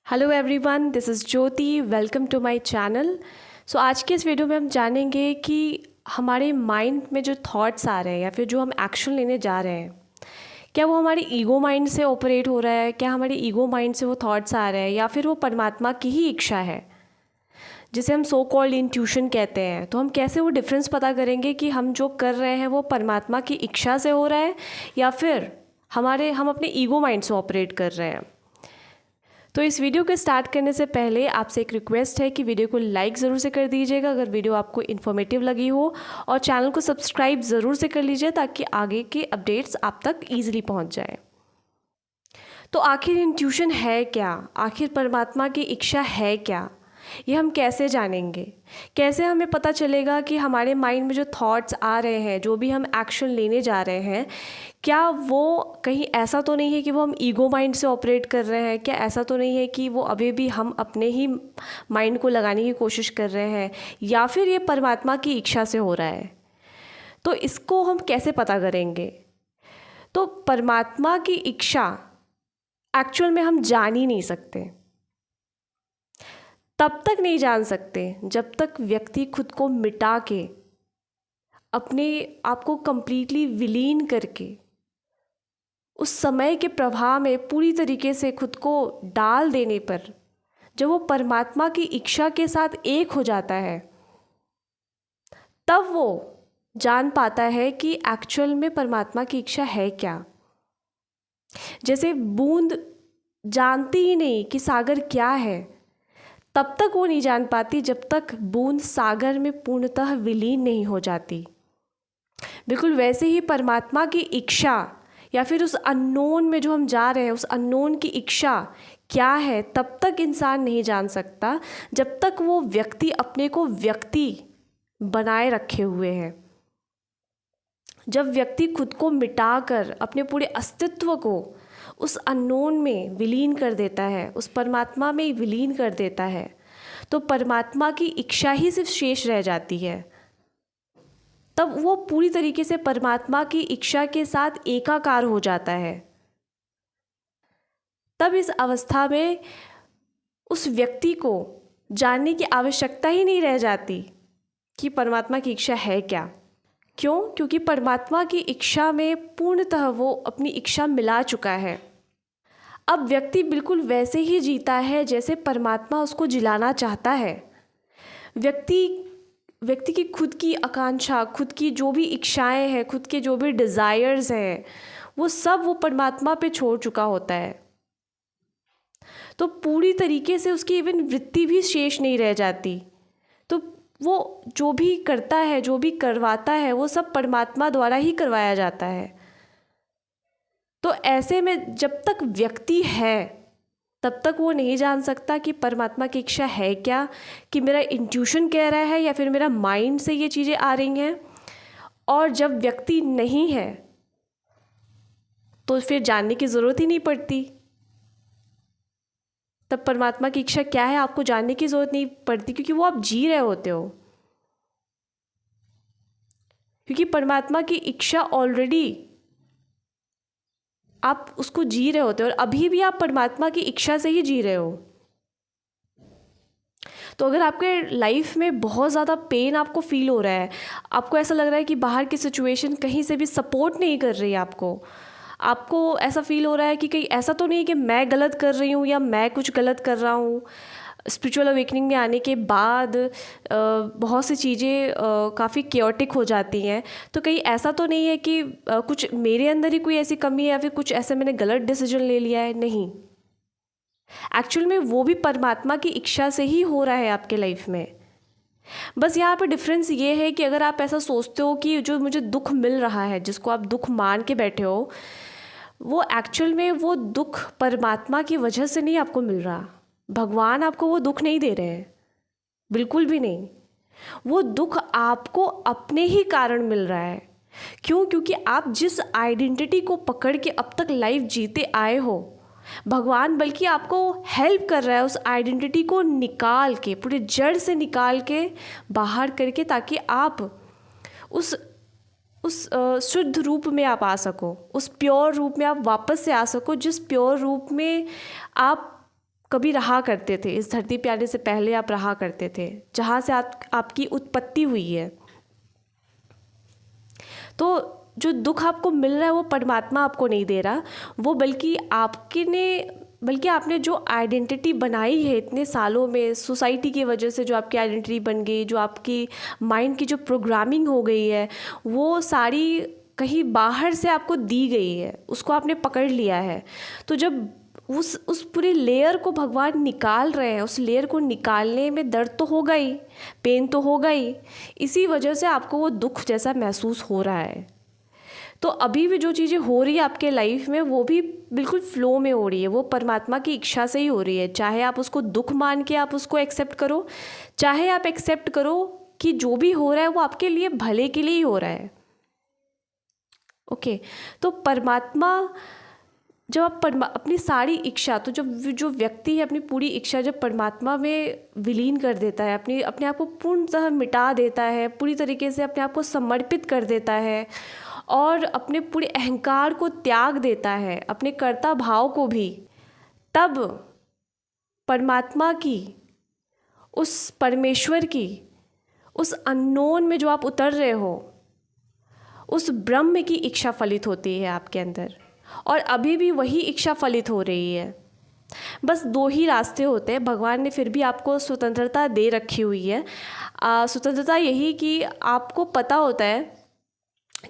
Hello everyone, this is Jyoti. Welcome to my channel. So आज के इस वीडियो में हम जानेंगे कि हमारे माइंड में जो थॉट्स आ रहे हैं या फिर जो हम एक्शन लेने जा रहे हैं, क्या वो हमारे ईगो माइंड से ऑपरेट हो रहा है, क्या हमारे ईगो माइंड से वो थॉट्स आ रहे हैं या फिर वो परमात्मा की ही इच्छा है, जिसे हम सो कॉल्ड इंट्यूशन कहते हैं। तो हम कैसे वो डिफरेंस पता करेंगे कि हम जो कर रहे हैं वो परमात्मा की इच्छा से हो रहा है या फिर हम अपने ईगो माइंड से ऑपरेट कर रहे हैं। तो इस वीडियो को स्टार्ट करने से पहले आपसे एक रिक्वेस्ट है कि वीडियो को लाइक ज़रूर से कर दीजिएगा अगर वीडियो आपको इन्फॉर्मेटिव लगी हो, और चैनल को सब्सक्राइब ज़रूर से कर लीजिए ताकि आगे के अपडेट्स आप तक ईजिली पहुंच जाए। तो आखिर इंट्यूशन है क्या, आखिर परमात्मा की इच्छा है क्या, ये हम कैसे जानेंगे? कैसे हमें पता चलेगा कि हमारे माइंड में जो थॉट्स आ रहे हैं, जो भी हम एक्शन लेने जा रहे हैं, क्या वो कहीं ऐसा तो नहीं है कि वो हम ईगो माइंड से ऑपरेट कर रहे हैं? क्या ऐसा तो नहीं है कि वो अभी भी हम अपने ही माइंड को लगाने की कोशिश कर रहे हैं, या फिर ये परमात्मा की इच्छा से हो रहा है? तो इसको हम कैसे पता करेंगे? तो परमात्मा की इच्छा एक्चुअल में हम जान ही नहीं सकते। तब तक नहीं जान सकते जब तक व्यक्ति खुद को मिटा के, अपने आप को कंप्लीटली विलीन करके, उस समय के प्रवाह में पूरी तरीके से खुद को डाल देने पर, जब वो परमात्मा की इच्छा के साथ एक हो जाता है, तब वो जान पाता है कि एक्चुअल में परमात्मा की इच्छा है क्या। जैसे बूंद जानती ही नहीं कि सागर क्या है, तब तक वो नहीं जान पाती जब तक बूंद सागर में पूर्णतः विलीन नहीं हो जाती। बिल्कुल वैसे ही परमात्मा की इच्छा या फिर उस अननोन में जो हम जा रहे हैं, उस अननोन की इच्छा क्या है, तब तक इंसान नहीं जान सकता जब तक वो व्यक्ति अपने को व्यक्ति बनाए रखे हुए है। जब व्यक्ति खुद को मिटाकर अपने पूरे अस्तित्व को उस अननोन में विलीन कर देता है, उस परमात्मा में विलीन कर देता है, तो परमात्मा की इच्छा ही सिर्फ शेष रह जाती है। तब वो पूरी तरीके से परमात्मा की इच्छा के साथ एकाकार हो जाता है। तब इस अवस्था में उस व्यक्ति को जानने की आवश्यकता ही नहीं रह जाती कि परमात्मा की इच्छा है क्या। क्यों? क्योंकि परमात्मा की इच्छा में पूर्णतः वो अपनी इच्छा मिला चुका है। अब व्यक्ति बिल्कुल वैसे ही जीता है जैसे परमात्मा उसको जिलाना चाहता है। व्यक्ति की खुद की आकांक्षा, खुद की जो भी इच्छाएं हैं, खुद के जो भी डिज़ायर्स हैं, वो सब वो परमात्मा पे छोड़ चुका होता है। तो पूरी तरीके से उसकी इवन वृत्ति भी शेष नहीं रह जाती। तो वो जो भी करता है, जो भी करवाता है, वो सब परमात्मा द्वारा ही करवाया जाता है। तो ऐसे में जब तक व्यक्ति है, तब तक वो नहीं जान सकता कि परमात्मा की इच्छा है क्या, कि मेरा इंट्यूशन कह रहा है या फिर मेरा माइंड से ये चीज़ें आ रही हैं। और जब व्यक्ति नहीं है तो फिर जानने की ज़रूरत ही नहीं पड़ती। तब परमात्मा की इच्छा क्या है आपको जानने की ज़रूरत नहीं पड़ती, क्योंकि वो आप जी रहे होते हो। क्योंकि परमात्मा की इच्छा ऑलरेडी आप उसको जी रहे होते हो, और अभी भी आप परमात्मा की इच्छा से ही जी रहे हो। तो अगर आपके लाइफ में बहुत ज़्यादा पेन आपको फील हो रहा है, आपको ऐसा लग रहा है कि बाहर की सिचुएशन कहीं से भी सपोर्ट नहीं कर रही है आपको ऐसा फील हो रहा है कि कहीं ऐसा तो नहीं कि मैं गलत कर रही हूँ या मैं कुछ गलत कर रहा हूँ। स्पिरिचुअल अवेकनिंग में आने के बाद बहुत सी चीज़ें काफ़ी क्योटिक हो जाती हैं। तो कहीं ऐसा तो नहीं है कि कुछ मेरे अंदर ही कोई ऐसी कमी है या फिर कुछ ऐसे मैंने गलत डिसीजन ले लिया है? नहीं, एक्चुअल में वो भी परमात्मा की इच्छा से ही हो रहा है आपके लाइफ में। बस यहाँ पे डिफरेंस ये है कि अगर आप ऐसा सोचते हो कि जो मुझे दुख मिल रहा है, जिसको आप दुख मान के बैठे हो, वो एक्चुअल में वो दुख परमात्मा की वजह से नहीं आपको मिल रहा। भगवान आपको वो दुख नहीं दे रहे हैं, बिल्कुल भी नहीं। वो दुख आपको अपने ही कारण मिल रहा है। क्यों? क्योंकि आप जिस आइडेंटिटी को पकड़ के अब तक लाइफ जीते आए हो, भगवान बल्कि आपको हेल्प कर रहा है उस आइडेंटिटी को निकाल के, पूरे जड़ से निकाल के बाहर करके, ताकि आप उस शुद्ध रूप में आप आ सको, उस प्योर रूप में आप वापस से आ सको, जिस प्योर रूप में आप कभी रहा करते थे, इस धरती पे आने से पहले आप रहा करते थे, जहाँ से आपकी उत्पत्ति हुई है। तो जो दुख आपको मिल रहा है वो परमात्मा आपको नहीं दे रहा, वो बल्कि आपने जो आइडेंटिटी बनाई है इतने सालों में सोसाइटी की वजह से, जो आपकी आइडेंटिटी बन गई, जो आपकी माइंड की जो प्रोग्रामिंग हो गई है, वो सारी कहीं बाहर से आपको दी गई है, उसको आपने पकड़ लिया है। तो जब उस पूरे लेयर को भगवान निकाल रहे हैं, उस लेयर को निकालने में दर्द तो होगा ही, पेन तो होगा ही, इसी वजह से आपको वो दुख जैसा महसूस हो रहा है। तो अभी भी जो चीज़ें हो रही है आपके लाइफ में, वो भी बिल्कुल फ्लो में हो रही है, वो परमात्मा की इच्छा से ही हो रही है। चाहे आप उसको दुख मान के आप उसको एक्सेप्ट करो, चाहे आप एक्सेप्ट करो कि जो भी हो रहा है वो आपके लिए भले के लिए ही हो रहा है। ओके, तो परमात्मा जब आप अपनी सारी इच्छा, तो जब जो व्यक्ति है अपनी पूरी इच्छा जब परमात्मा में विलीन कर देता है, अपने आप को पूर्णतः मिटा देता है, पूरी तरीके से अपने आप को समर्पित कर देता है और अपने पूरे अहंकार को त्याग देता है, अपने कर्ता भाव को भी, तब परमात्मा की, उस परमेश्वर की, उस अननोन में जो आप उतर रहे हो, उस ब्रह्म की इच्छा फलित होती है आपके अंदर। और अभी भी वही इच्छा फलित हो रही है। बस दो ही रास्ते होते हैं, भगवान ने फिर भी आपको स्वतंत्रता दे रखी हुई है। स्वतंत्रता यही कि आपको पता होता है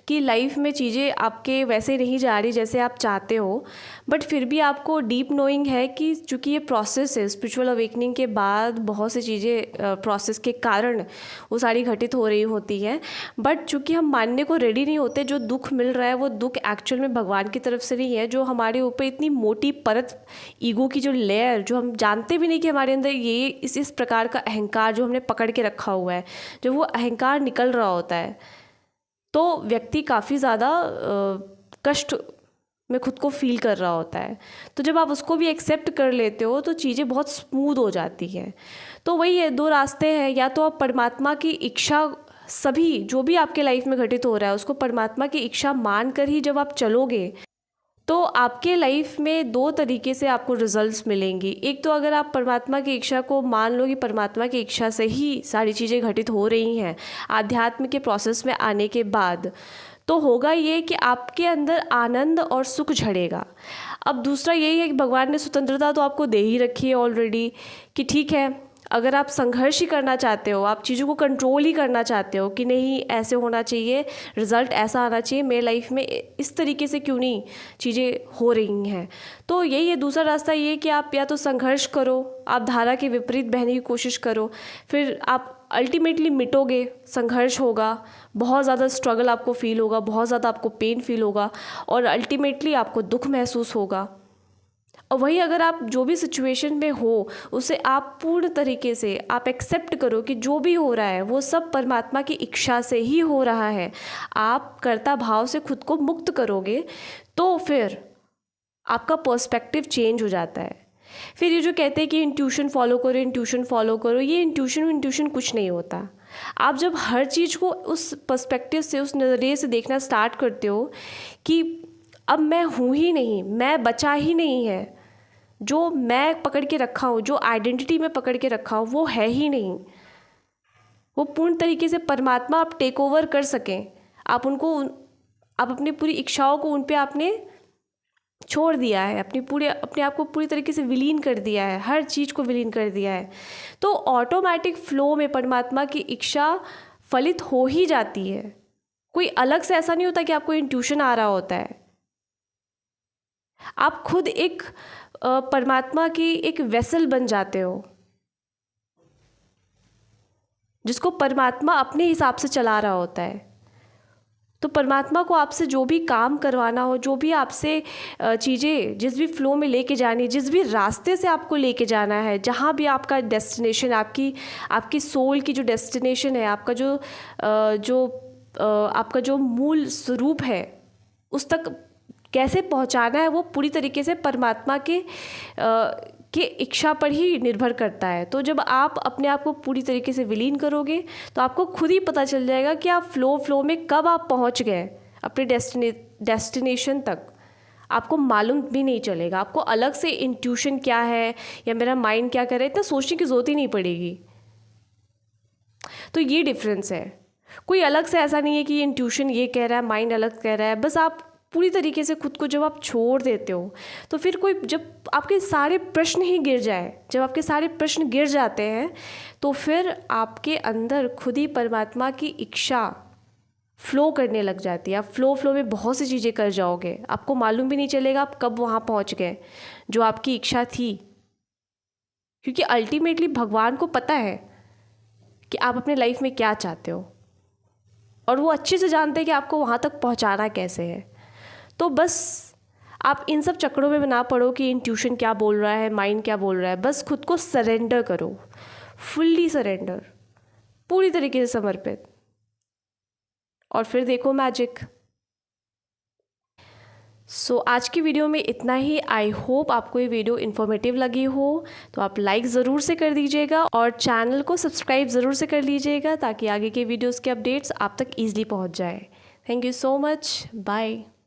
कि लाइफ में चीज़ें आपके वैसे नहीं जा रही जैसे आप चाहते हो, बट फिर भी आपको डीप नोइंग है कि चूँकि ये प्रोसेस है, स्पिरिचुअल अवेकनिंग के बाद बहुत सी चीज़ें प्रोसेस के कारण वो सारी घटित हो रही होती हैं। बट चूँकि हम मानने को रेडी नहीं होते, जो दुख मिल रहा है वो दुख एक्चुअल में भगवान की तरफ से नहीं है, जो हमारे ऊपर इतनी मोटी परत, ईगो की जो लेयर, जो हम जानते भी नहीं कि हमारे अंदर ये इस प्रकार का अहंकार जो हमने पकड़ के रखा हुआ है, जब वो अहंकार निकल रहा होता है तो व्यक्ति काफ़ी ज़्यादा कष्ट में खुद को फील कर रहा होता है। तो जब आप उसको भी एक्सेप्ट कर लेते हो तो चीज़ें बहुत स्मूथ हो जाती हैं। तो वही है, दो रास्ते हैं, या तो आप परमात्मा की इच्छा, सभी जो भी आपके लाइफ में घटित हो रहा है उसको परमात्मा की इच्छा मान कर ही जब आप चलोगे तो आपके लाइफ में दो तरीके से आपको रिजल्ट्स मिलेंगी। एक तो अगर आप परमात्मा की इच्छा को मान लो कि परमात्मा की इच्छा से ही सारी चीज़ें घटित हो रही हैं आध्यात्म के प्रोसेस में आने के बाद, तो होगा ये कि आपके अंदर आनंद और सुख झड़ेगा। अब दूसरा यही है कि भगवान ने स्वतंत्रता तो आपको दे ही रखी है ऑलरेडी, कि ठीक है अगर आप संघर्ष ही करना चाहते हो, आप चीज़ों को कंट्रोल ही करना चाहते हो कि नहीं ऐसे होना चाहिए, रिज़ल्ट ऐसा आना चाहिए, मेरे लाइफ में इस तरीके से क्यों नहीं चीज़ें हो रही हैं, तो यही है दूसरा रास्ता, ये कि आप या तो संघर्ष करो, आप धारा के विपरीत बहने की कोशिश करो, फिर आप अल्टीमेटली मिटोगे, संघर्ष होगा, बहुत ज़्यादा स्ट्रगल आपको फील होगा, बहुत ज़्यादा आपको पेन फील होगा और अल्टीमेटली आपको दुख महसूस होगा। और वही अगर आप जो भी सिचुएशन में हो उसे आप पूर्ण तरीके से आप एक्सेप्ट करो कि जो भी हो रहा है वो सब परमात्मा की इच्छा से ही हो रहा है, आप कर्ता भाव से खुद को मुक्त करोगे तो फिर आपका पर्सपेक्टिव चेंज हो जाता है। फिर ये जो कहते हैं कि इंट्यूशन फॉलो करो, इंट्यूशन फॉलो करो, ये इंट्यूशन कुछ नहीं होता। आप जब हर चीज़ को उस पर्सपेक्टिव से, उस नज़रिए से देखना स्टार्ट करते हो कि अब मैं हूँ ही नहीं, मैं बचा ही नहीं है, जो मैं पकड़ के रखा हूँ, जो आइडेंटिटी में पकड़ के रखा हूँ वो है ही नहीं, वो पूर्ण तरीके से परमात्मा आप टेक ओवर कर सकें, आप अपनी पूरी इच्छाओं को उन पे आपने छोड़ दिया है, अपने आप को पूरी तरीके से विलीन कर दिया है, हर चीज़ को विलीन कर दिया है, तो ऑटोमेटिक फ्लो में परमात्मा की इच्छा फलित हो ही जाती है। कोई अलग से ऐसा नहीं होता कि आपको इंट्यूशन आ रहा होता है, आप खुद एक परमात्मा की एक वेसल बन जाते हो जिसको परमात्मा अपने हिसाब से चला रहा होता है। तो परमात्मा को आपसे जो भी काम करवाना हो, जो भी आपसे चीज़ें जिस भी फ्लो में लेके जानी, जिस भी रास्ते से आपको लेके जाना है, जहाँ भी आपका डेस्टिनेशन, आपकी सोल की जो डेस्टिनेशन है, आपका जो मूल स्वरूप है, उस तक कैसे पहुंचाना है वो पूरी तरीके से परमात्मा के इच्छा पर ही निर्भर करता है। तो जब आप अपने आप को पूरी तरीके से विलीन करोगे तो आपको खुद ही पता चल जाएगा कि आप फ्लो में कब आप पहुंच गए अपने डेस्टिनेशन तक। आपको मालूम भी नहीं चलेगा। आपको अलग से इंट्यूशन क्या है या मेरा माइंड क्या कर रहा है इतना सोचने की ज़रूरत ही नहीं पड़ेगी। तो ये डिफरेंस है। कोई अलग से ऐसा नहीं है कि इंट्यूशन ये कह रहा है, माइंड अलग कह रहा है। बस आप पूरी तरीके से खुद को जब आप छोड़ देते हो तो फिर कोई, जब आपके सारे प्रश्न ही गिर जाए, जब आपके सारे प्रश्न गिर जाते हैं तो फिर आपके अंदर खुद ही परमात्मा की इच्छा फ्लो करने लग जाती है। आप फ्लो में बहुत सी चीज़ें कर जाओगे, आपको मालूम भी नहीं चलेगा आप कब वहाँ पहुँच गए जो आपकी इच्छा थी। क्योंकि अल्टीमेटली भगवान को पता है कि आप अपने लाइफ में क्या चाहते हो और वो अच्छे से जानते हैं कि आपको वहाँ तक पहुँचाना कैसे है। तो बस आप इन सब चक्करों में ना पड़ो कि इंट्यूशन क्या बोल रहा है, माइंड क्या बोल रहा है। बस खुद को सरेंडर करो, फुल्ली सरेंडर, पूरी तरीके से समर्पित, और फिर देखो मैजिक। आज की वीडियो में इतना ही। आई होप आपको ये वीडियो इन्फॉर्मेटिव लगी हो, तो आप लाइक ज़रूर से कर दीजिएगा और चैनल को सब्सक्राइब ज़रूर से कर लीजिएगा ताकि आगे के वीडियोस के अपडेट्स आप तक ईजिली पहुंच जाए। Thank you so much, bye.